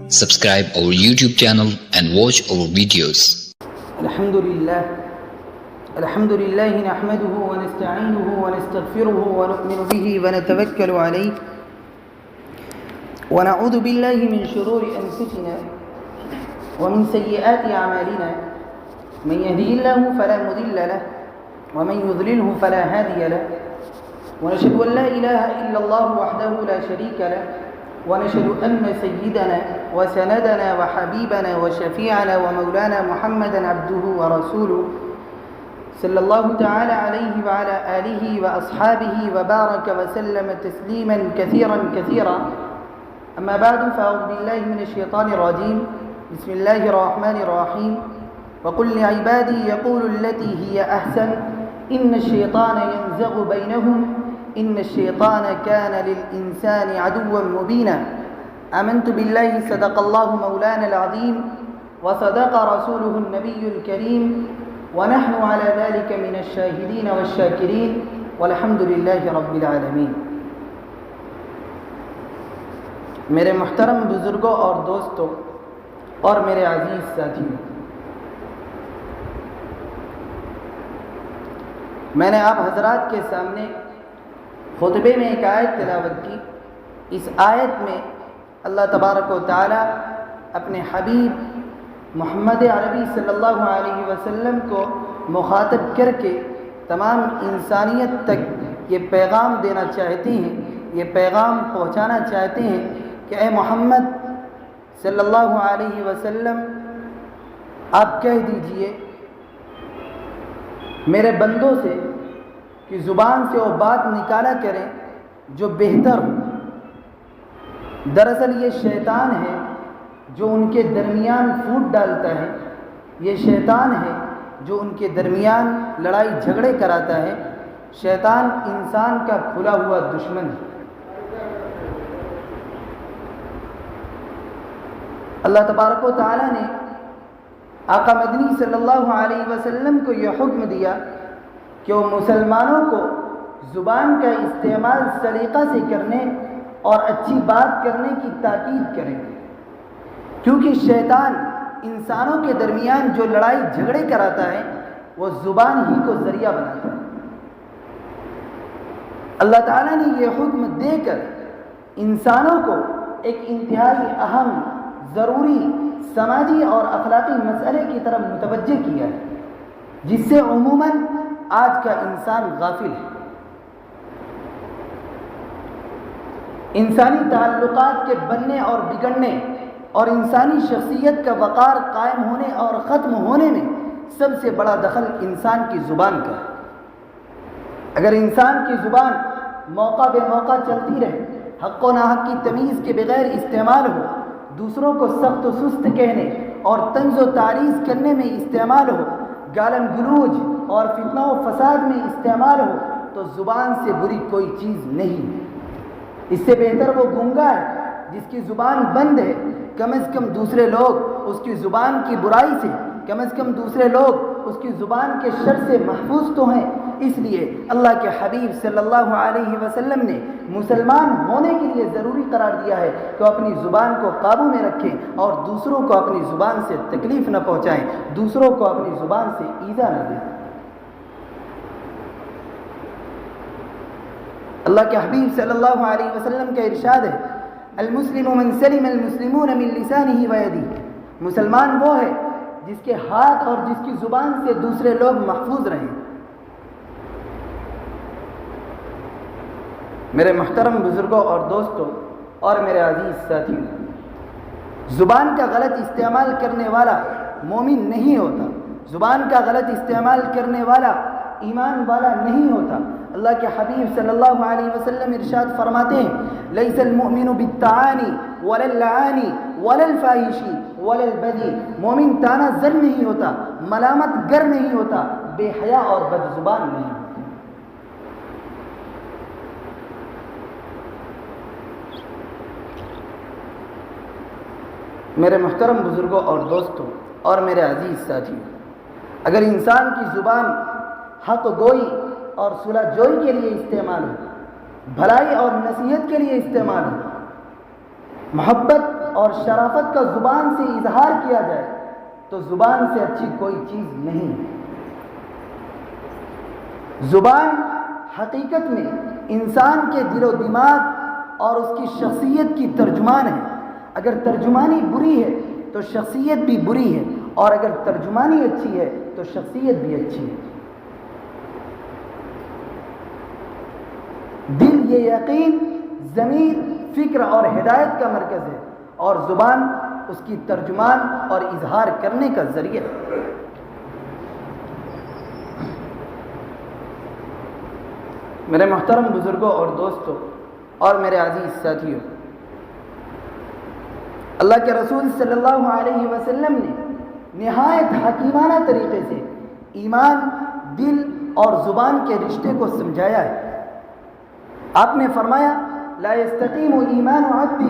Subscribe our YouTube channel and watch our videos. الحمد لله نحمده ونستعينه ونستغفره ونؤمن به ونتوكل عليه ونعوذ بالله من شرور أنفسنا ومن سيئات أعمالنا من يهده الله فلا مضل له ومن يضلله فلا هادي له ونشهد أن لا إله إلا الله وحده لا شريك له ونشهد أن سيدنا وسندنا وحبيبنا وشفيعنا ومولانا محمدا عبده ورسوله صلى الله تعالى عليه وعلى آله وأصحابه وبارك وسلم تسليما كثيرا أما بعد فأعوذ بالله من الشيطان الرجيم بسم الله الرحمن الرحيم وقل لعبادي يقولوا التي هي أحسن إن الشيطان ينزغ بينهم إن الشيطان كان للإنسان عدوا مبينا آمنت بالله صدق الله مولانا العظيم وصدق رسوله النبي الكريم ونحن على ذلك من الشاهدين والشاكرين والحمد لله رب العالمين. میرے محترم بزرگوں اور دوستوں اور میرے عزیز ساتھیوں، میں نے آپ حضرات کے سامنے خطبے میں ایک آیت تلاوت کی. اس آیت میں اللہ تبارک و تعالی اپنے حبیب محمد عربی صلی اللہ علیہ وسلم کو مخاطب کر کے تمام انسانیت تک یہ پیغام دینا چاہتے ہیں، یہ پیغام پہنچانا چاہتے ہیں کہ اے محمد صلی اللہ علیہ وسلم، آپ کہہ دیجئے میرے بندوں سے کہ زبان سے وہ بات نکالا کریں جو بہتر ہو. دراصل یہ شیطان ہے جو ان کے درمیان پھوٹ ڈالتا ہے، یہ شیطان ہے جو ان کے درمیان لڑائی جھگڑے کراتا ہے. شیطان انسان کا کھلا ہوا دشمن ہے. اللہ تبارک و تعالی نے آقا مدنی صلی اللہ علیہ وسلم کو یہ حکم دیا کہ وہ مسلمانوں کو زبان کا استعمال سلیقہ سے کرنے اور اچھی بات کرنے کی تاکید کریں، کیونکہ شیطان انسانوں کے درمیان جو لڑائی جھگڑے کراتا ہے وہ زبان ہی کو ذریعہ بناتا ہے. اللہ تعالیٰ نے یہ حکم دے کر انسانوں کو ایک انتہائی اہم، ضروری سماجی اور اخلاقی مسئلے کی طرف متوجہ کیا ہے، جس سے عموماً آج کا انسان غافل ہے. انسانی تعلقات کے بننے اور بگڑنے اور انسانی شخصیت کا وقار قائم ہونے اور ختم ہونے میں سب سے بڑا دخل انسان کی زبان کا ہے. اگر انسان کی زبان موقع بے موقع چلتی رہے، حق و ناحق کی تمیز کے بغیر استعمال ہو، دوسروں کو سخت و سست کہنے اور طنز و تعریض کرنے میں استعمال ہو، گالم گلوج اور فتنہ و فساد میں استعمال ہو، تو زبان سے بری کوئی چیز نہیں. اس سے بہتر وہ گونگا ہے جس کی زبان بند ہے. کم از کم دوسرے لوگ اس کی زبان کی برائی سے، کم از کم دوسرے لوگ اس کی زبان کے شر سے محفوظ تو ہیں. اس لیے اللہ کے حبیب صلی اللہ علیہ وسلم نے مسلمان ہونے کے لیے ضروری قرار دیا ہے کہ وہ اپنی زبان کو قابو میں رکھیں اور دوسروں کو اپنی زبان سے تکلیف نہ پہنچائیں، دوسروں کو اپنی زبان سے ایذا نہ دیں. اللہ کے حبیب صلی اللہ علیہ وسلم کا ارشاد ہے، المسلم من سلم المسلمون من لسانه ويده. مسلمان وہ ہے جس کے ہاتھ اور جس کی زبان سے دوسرے لوگ محفوظ رہیں. میرے محترم بزرگوں اور دوستوں اور میرے عزیز ساتھیوں، زبان کا غلط استعمال کرنے والا مومن نہیں ہوتا، زبان کا غلط استعمال کرنے والا ایمان والا نہیں ہوتا. اللہ کے حبیب صلی اللہ علیہ وسلم ارشاد فرماتے ہیں، لیس المؤمن بالتعانی ولا اللعانی ولا الفاحشی ولا البذی. مومن تانا زر نہیں ہوتا، ملامت گر نہیں ہوتا، بے حیا اور بد زبان نہیں ہوتا. میرے محترم بزرگوں اور دوستوں اور میرے عزیز ساتھیوں، اگر انسان کی زبان حق گوئی اور صلح جوئی کے لیے استعمال ہو، بھلائی اور نصیحت کے لیے استعمال ہو، محبت اور شرافت کا زبان سے اظہار کیا جائے تو زبان سے اچھی کوئی چیز نہیں. زبان حقیقت میں انسان کے دل و دماغ اور اس کی شخصیت کی ترجمان ہے. اگر ترجمانی بری ہے تو شخصیت بھی بری ہے، اور اگر ترجمانی اچھی ہے تو شخصیت بھی اچھی ہے. دل یہ یقین، ضمیر، فکر اور ہدایت کا مرکز ہے، اور زبان اس کی ترجمان اور اظہار کرنے کا ذریعہ ہے. میرے محترم بزرگوں اور دوستوں اور میرے عزیز ساتھیوں، اللہ کے رسول صلی اللہ علیہ وسلم نے نہایت حکیمانہ طریقے سے ایمان، دل اور زبان کے رشتے کو سمجھایا ہے. آپ نے فرمایا لا يستقيم ایمان عبد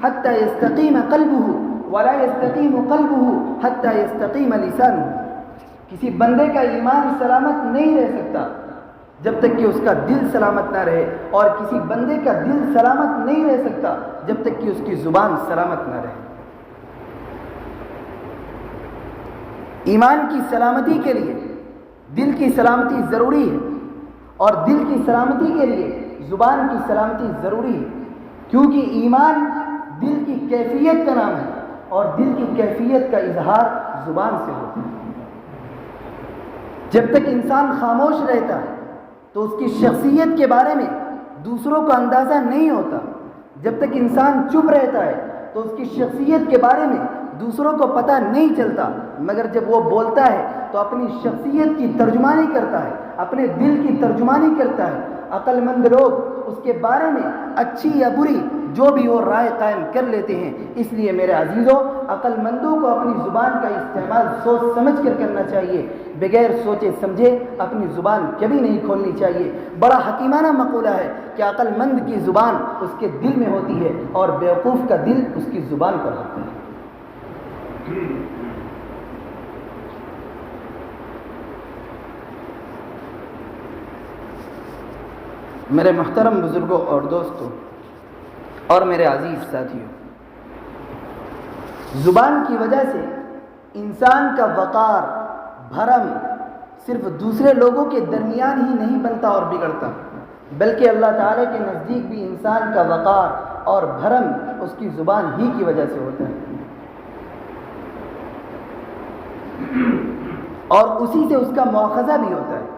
حتى يستقيم قلبه ولا يستقيم قلبه حتى يستقيم لسانه. کسی بندے کا ایمان سلامت نہیں رہ سکتا جب تک کہ اس کا دل سلامت نہ رہے، اور کسی بندے کا دل سلامت نہیں رہ سکتا جب تک کہ اس کی زبان سلامت نہ رہے. ایمان کی سلامتی کے لیے دل کی سلامتی ضروری ہے، اور دل کی سلامتی کے لیے زبان کی سلامتی ضروری ہے، کیونکہ ایمان دل کی کیفیت کا نام ہے، اور دل کی کیفیت کا اظہار زبان سے ہوتا ہے. جب تک انسان خاموش رہتا ہے تو اس کی شخصیت کے بارے میں دوسروں کو اندازہ نہیں ہوتا. جب تک انسان چپ رہتا ہے تو اس کی شخصیت کے بارے میں دوسروں کو پتہ نہیں چلتا، مگر جب وہ بولتا ہے تو اپنی شخصیت کی ترجمانی کرتا ہے، اپنے دل کی ترجمانی کرتا ہے. عقل مند لوگ اس کے بارے میں اچھی یا بری جو بھی ہو رائے قائم کر لیتے ہیں. اس لیے میرے عزیزوں، عقل مندوں کو اپنی زبان کا استعمال سوچ سمجھ کر کرنا چاہیے. بغیر سوچے سمجھے اپنی زبان کبھی نہیں کھولنی چاہیے. بڑا حکیمانہ مقولہ ہے کہ عقل مند کی زبان اس کے دل میں ہوتی ہے، اور بیوقوف کا دل اس کی زبان پر ہوتا ہے. میرے محترم بزرگوں اور دوستوں اور میرے عزیز ساتھیوں، زبان کی وجہ سے انسان کا وقار، بھرم صرف دوسرے لوگوں کے درمیان ہی نہیں بنتا اور بگڑتا، بلکہ اللہ تعالیٰ کے نزدیک بھی انسان کا وقار اور بھرم اس کی زبان ہی کی وجہ سے ہوتا ہے، اور اسی سے اس کا مواخذہ بھی ہوتا ہے.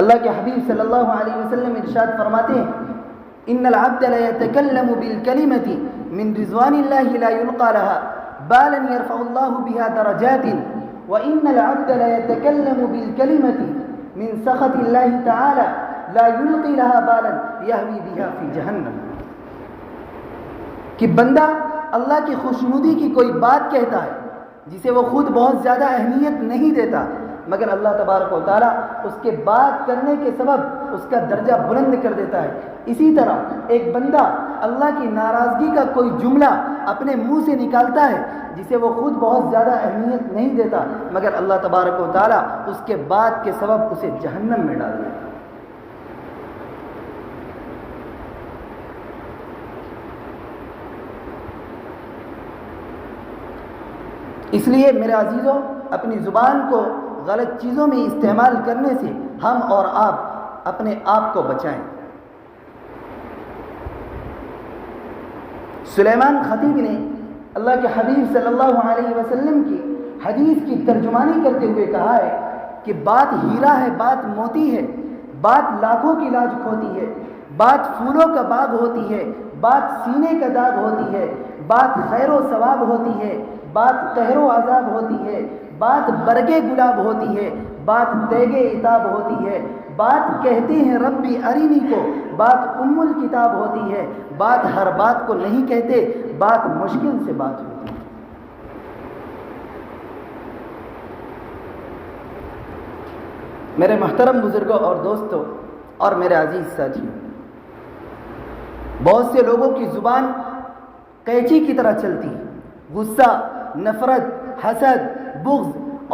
اللہ کے حبیب صلی اللہ علیہ وسلم ارشاد فرماتے ہیں ان العبد لا يتكلم بالكلمة من رضوان الله لا يلقى لها بالا يرفع الله بها درجات وان العبد لا يتكلم بالكلمة من سخط الله تعالى لا يلقي لها بالا يهوي بها في جهنم. کہ بندہ اللہ کی خوشنودی کی کوئی بات کہتا ہے جسے وہ خود بہت زیادہ اہمیت نہیں دیتا، مگر اللہ تبارک و تعالیٰ اس کے بات کرنے کے سبب اس کا درجہ بلند کر دیتا ہے. اسی طرح ایک بندہ اللہ کی ناراضگی کا کوئی جملہ اپنے منہ سے نکالتا ہے جسے وہ خود بہت زیادہ اہمیت نہیں دیتا، مگر اللہ تبارک و تعالیٰ اس کے بات کے سبب اسے جہنم میں ڈال دیتا ہے. اس لیے میرے عزیزوں، اپنی زبان کو غلط چیزوں میں استعمال کرنے سے ہم اور آپ اپنے آپ کو بچائیں. سلیمان خطیب نے اللہ کے حبیب صلی اللہ علیہ وسلم کی حدیث کی ترجمانی کرتے ہوئے کہا ہے کہ بات ہیرا ہے، بات موتی ہے، بات لاکھوں کی لاج کھوتی ہے، بات پھولوں کا باغ ہوتی ہے، بات سینے کا داغ ہوتی ہے، بات خیر و ثواب ہوتی ہے، بات قہر و عذاب ہوتی ہے، بات برگے گلاب ہوتی ہے، بات تیگے عتاب ہوتی ہے، بات کہتے ہیں ربی ارینی کو، بات ام الکتاب ہوتی ہے، بات ہر بات کو نہیں کہتے، بات مشکل سے بات ہوتی ہے. میرے محترم بزرگوں اور دوستوں اور میرے عزیز ساتھیوں، بہت سے لوگوں کی زبان قینچی کی طرح چلتی ہے. غصہ، نفرت، حسد، بغض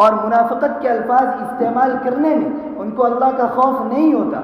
اور منافقت کے الفاظ استعمال کرنے میں ان کو اللہ کا خوف نہیں ہوتا.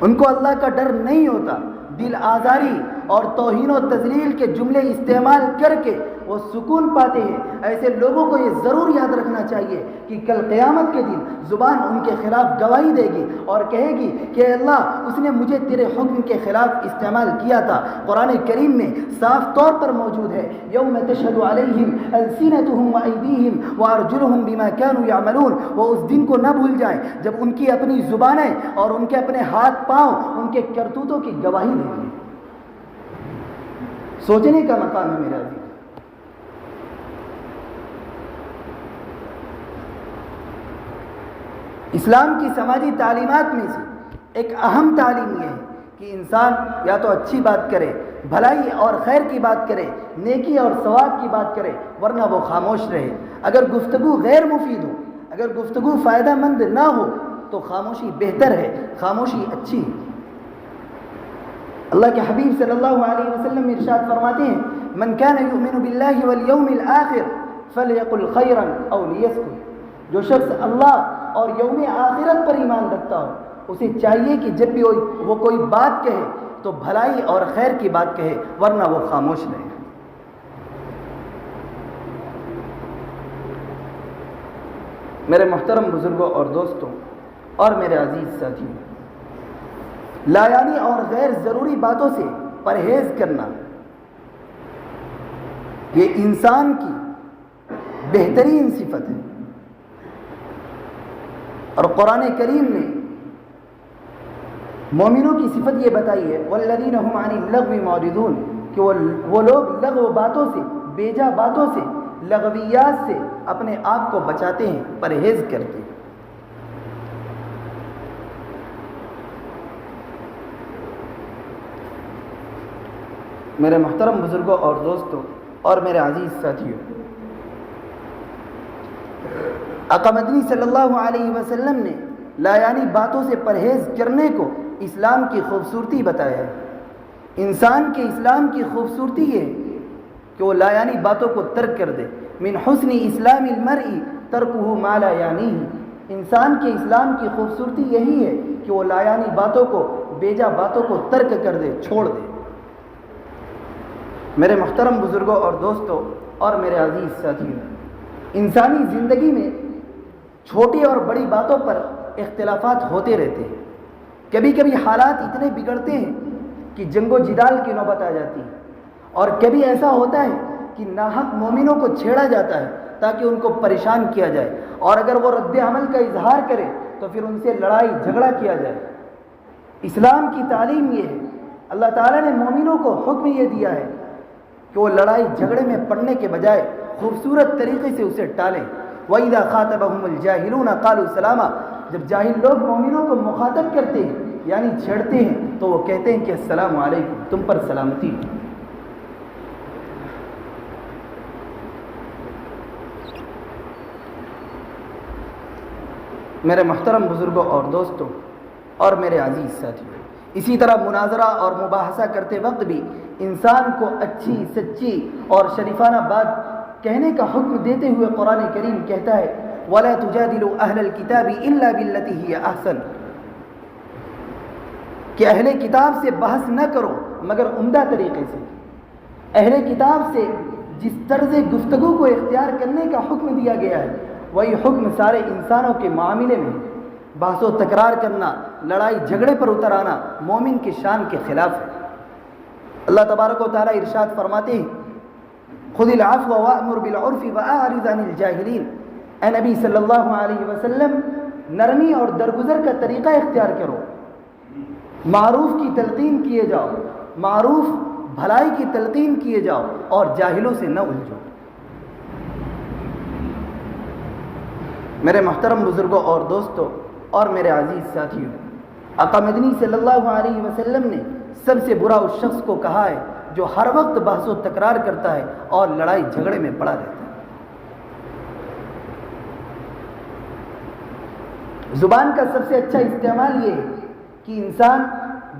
ان کو اللہ کا ڈر نہیں ہوتا، دل آزاری اور توہین و تذلیل کے جملے استعمال کر کے وہ سکون پاتے ہیں۔ ایسے لوگوں کو یہ ضرور یاد رکھنا چاہیے کہ کل قیامت کے دن زبان ان کے خلاف گواہی دے گی اور کہے گی کہ اللہ اس نے مجھے تیرے حکم کے خلاف استعمال کیا تھا۔ قرآن کریم میں صاف طور پر موجود ہے، یوم تشہد علیہم السنتہم وایدیہم وارجلہم بما کانوا یعملون۔ وہ اس دن کو نہ بھول جائیں جب ان کی اپنی زبانیں اور ان کے اپنے ہاتھ پاؤں ان کے کرتوتوں کی گواہی دیں گے۔ سوچنے کا مقام ہے میرے عزیز۔ اسلام کی سماجی تعلیمات میں سے ایک اہم تعلیم یہ ہے کہ انسان یا تو اچھی بات کرے، بھلائی اور خیر کی بات کرے، نیکی اور ثواب کی بات کرے، ورنہ وہ خاموش رہے۔ اگر گفتگو غیر مفید ہو، اگر گفتگو فائدہ مند نہ ہو تو خاموشی بہتر ہے، خاموشی اچھی ہے۔ اللہ کے حبیب صلی اللہ علیہ وسلم ارشاد فرماتے ہیں، من کان یؤمن باللہ والیوم الآخر فلیقل خیرا او لیسکت۔ جو شخص اللہ اور یوم آخرت پر ایمان رکھتا ہو اسے چاہیے کہ جب بھی وہ کوئی بات کہے تو بھلائی اور خیر کی بات کہے، ورنہ وہ خاموش رہے۔ میرے محترم بزرگوں اور دوستوں اور میرے عزیز ساتھیوں، لایانی اور غیر ضروری باتوں سے پرہیز کرنا یہ انسان کی بہترین صفت ہے، اور قرآن کریم نے مومنوں کی صفت یہ بتائی ہے، والذین هم عن اللغو معرضون، کہ وہ لوگ لغو باتوں سے، بیجا باتوں سے، لغویات سے اپنے آپ کو بچاتے ہیں، پرہیز کرتے ہیں۔ میرے محترم بزرگوں اور دوستوں اور میرے عزیز ساتھیوں، آقا مدنی صلی اللہ علیہ وسلم نے لایانی باتوں سے پرہیز کرنے کو اسلام کی خوبصورتی بتایا ہے۔ انسان کے اسلام کی خوبصورتی یہ ہے کہ وہ لایانی باتوں کو ترک کر دے۔ من حسن اسلام المرء ترکہ ما لا یعنیہ۔ انسان کے اسلام کی خوبصورتی یہی ہے کہ وہ لایانی باتوں کو، بیجا باتوں کو ترک کر دے، چھوڑ دے۔ میرے محترم بزرگوں اور دوستوں اور میرے عزیز ساتھیوں، انسانی زندگی میں چھوٹی اور بڑی باتوں پر اختلافات ہوتے رہتے ہیں۔ کبھی کبھی حالات اتنے بگڑتے ہیں کہ جنگ و جدال کی نوبت آ جاتی ہے، اور کبھی ایسا ہوتا ہے کہ ناحق مومنوں کو چھیڑا جاتا ہے تاکہ ان کو پریشان کیا جائے، اور اگر وہ رد عمل کا اظہار کرے تو پھر ان سے لڑائی جھگڑا کیا جائے۔ اسلام کی تعلیم یہ ہے، اللہ تعالیٰ نے مومنوں کو حکم یہ دیا ہے کہ وہ لڑائی جھگڑے میں پڑنے کے بجائے خوبصورت طریقے سے اسے ٹالیں۔ وَإِذَا خَاطَبَهُمُ الْجَاهِلُونَ قَالُوا سَلَامًا۔ جب جاہل لوگ مومنوں کو مخاطب کرتے ہیں یعنی چھیڑتے ہیں تو وہ کہتے ہیں کہ السلام علیکم، تم پر سلامتی۔ میرے محترم بزرگوں اور دوستوں اور میرے عزیز ساتھیوں، اسی طرح مناظرہ اور مباحثہ کرتے وقت بھی انسان کو اچھی، سچی اور شریفانہ بات کہنے کا حکم دیتے ہوئے قرآن کریم کہتا ہے، وَلَا تُجَادِلُوا أَهْلَ الْكِتَابِ إِلَّا بِالَّتِي هِيَ أَحْسَنُ، کہ اہل کتاب سے بحث نہ کرو مگر عمدہ طریقے سے۔ اہل کتاب سے جس طرز گفتگو کو اختیار کرنے کا حکم دیا گیا ہے وہی حکم سارے انسانوں کے معاملے میں ہے۔ بحث و تکرار کرنا، لڑائی جھگڑے پر اتر آنا مومن کی شان کے خلاف ہے۔ اللہ تبارک و تعالیٰ ارشاد فرماتے ہیں، خذ العفو وأمر بالعرف وأعرض عن الجاہلین۔ اے نبی صلی اللہ علیہ وسلم، نرمی اور درگزر کا طریقہ اختیار کرو، معروف کی تلقین کیے جاؤ، معروف بھلائی کی تلقین کیے جاؤ اور جاہلوں سے نہ الجھو۔ میرے محترم بزرگوں اور دوستوں اور میرے عزیز ساتھیوں، آقا مدنی صلی اللہ علیہ وسلم نے سب سے برا اس شخص کو کہا ہے جو ہر وقت بحث و تکرار کرتا ہے اور لڑائی جھگڑے میں پڑا رہتا ہے۔ زبان کا سب سے اچھا استعمال یہ ہے کہ انسان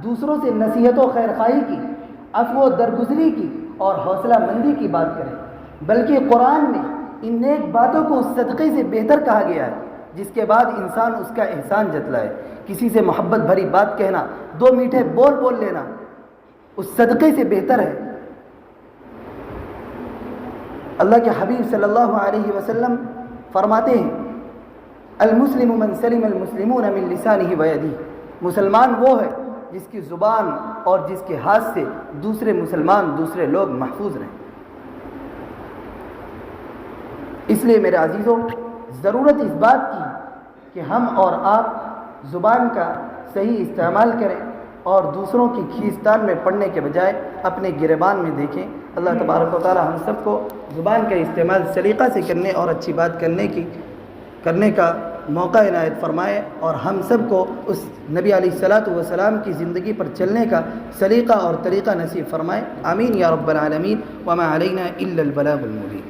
دوسروں سے نصیحت و خیر خواہی کی، عفو و درگزری کی اور حوصلہ مندی کی بات کرے، بلکہ قرآن میں ان نیک باتوں کو اس صدقے سے بہتر کہا گیا ہے جس کے بعد انسان اس کا احسان جتلائے. کسی سے محبت بھری بات کہنا، 2 میٹھے بول لینا اس صدقے سے بہتر ہے. اللہ کے حبیب صلی اللہ علیہ وسلم فرماتے ہیں المسلم من سلم المسلمون من لسانه ویدہ. مسلمان وہ ہے جس کی زبان اور جس کے ہاتھ سے دوسرے مسلمان، دوسرے لوگ محفوظ رہیں. اس لیے میرے عزیزوں، ضرورت اس بات کی کہ ہم اور آپ زبان کا صحیح استعمال کریں اور دوسروں کی کھیستان میں پڑنے کے بجائے اپنے گریبان میں دیکھیں. اللہ تبارک و تعالی ہم سب کو زبان کا استعمال سلیقہ سے کرنے اور اچھی بات کرنے کا موقع عنایت فرمائے، اور ہم سب کو اس نبی علیہ الصلاۃ والسلام کی زندگی پر چلنے کا سلیقہ اور طریقہ نصیب فرمائے. آمین یا رب العالمین. وما علینا الا البلاغ المبین.